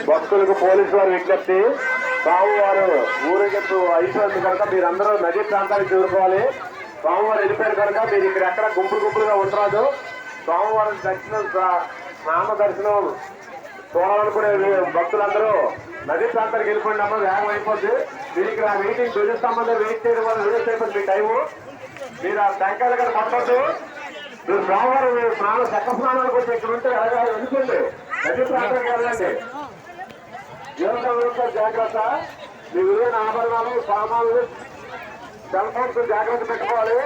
భక్తులకు పోలీసు వారు విజ్ఞప్తి, స్వామివారు ఊరేగింపు అయిపోయింది కనుక మీరందరూ నదీ ప్రాంతానికి చేరుకోవాలి. స్వామివారు వెళ్ళిపోయారు కనుక మీరు ఇక్కడ ఎక్కడ గుంపులుగా ఉండరాదు. స్వామివారి దర్శనం నామ దర్శనం చూడాలనుకునే భక్తులందరూ నదీ ప్రాంతానికి వెళ్ళిపోయింది అమ్మ, వేగం అయిపోద్ది. మీరు ఇక్కడ మీటింగ్ ధ్వజస్తంభంలో వెయిట్ చేయడం వల్ల వేస్ట్ అయిపోతుంది మీ టైము. మీరు ఆ టెంకాయలు కూడా పట్టొద్దు. మీరు స్వామివారు చక్క స్నానాలకు వచ్చి ఇక్కడ ఉంటే వెళ్ళిపోండి, నదీ ప్రాంతానికి వెళ్ళండి. జీవన జాగ్రత్త. మీ విలువైన ఆభరణాలు, సామాన్లు, సెల్ ఫోన్స్ జాగ్రత్త పెట్టుకోవాలి.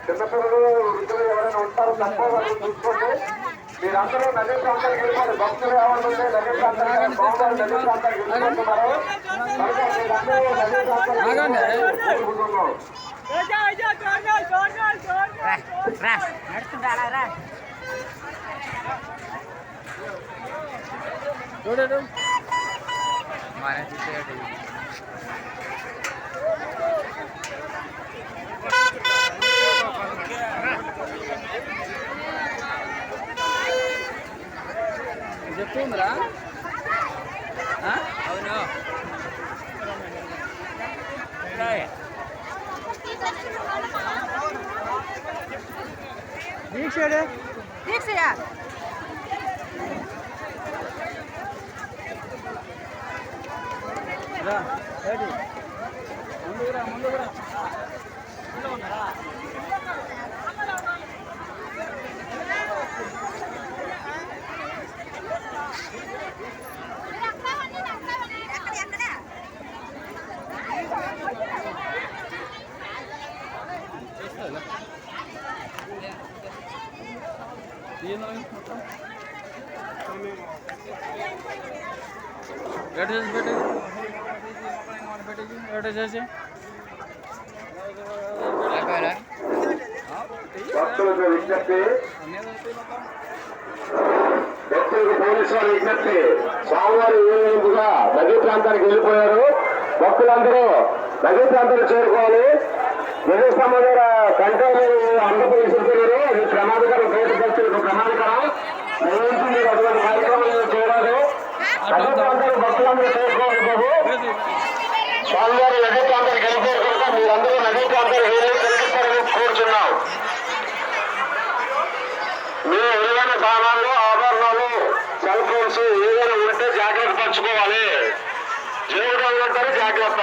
చిన్నపిల్లలు, వృద్ధులు ఎవరైనా ఉంటారో తప్ప వాళ్ళు చూసుకోండి. మీరందరూ నదీ ప్రాంతానికి వెళ్ళిపోండి. భక్తులు ఎవరు ఉంటే నదీ ప్రాంతానికి, స్వామివారు నదీ ప్రాంతానికి వెళ్ళిపోతున్నారు కనుక మీరందరూ నదీ ప్రాంతానికి వెళ్ళుకుంటున్నాం. చూడడు చెప్తుందిరా. అవును దీక్ష దీక్షయా ముందుకురా భక్తులకు విజ్ఞప్తి, భక్తులకు పోలీసు వారి విజ్ఞప్తి, స్వామివారి ఊరేగింపుగా నదీ ప్రాంతానికి వెళ్ళిపోయారు. భక్తులందరూ నదీ ప్రాంతానికి చేరుకోవాలి. ధ్వజస్తంభం దగ్గర కంటైనర్ ఆంధ్రప్రదేశ్తున్నారు. అది ప్రమాదకరం, కేసు భక్తులకు ప్రమాదకరం. దయచేసి మీరు అటువంటి కార్యక్రమాలు చేయరాదు. నదీ ప్రాంతానికి భక్తులందరూ చేసుకోవాలి. బాబు స్వామివారి నదీ ప్రాంతానికి వెళ్ళిపోయారు కనుక మీరందరూ నదీ ప్రాంతానికి వెళ్ళి కనిపిస్తారని కోరుచున్నాం. మీ విలువైన సామాన్లు, ఆభరణాలు, సెల్ ఫోన్స్ ఏదైనా ఉంటే జాగ్రత్త పరచుకోవాలి. జీవితంలో జాగ్రత్త.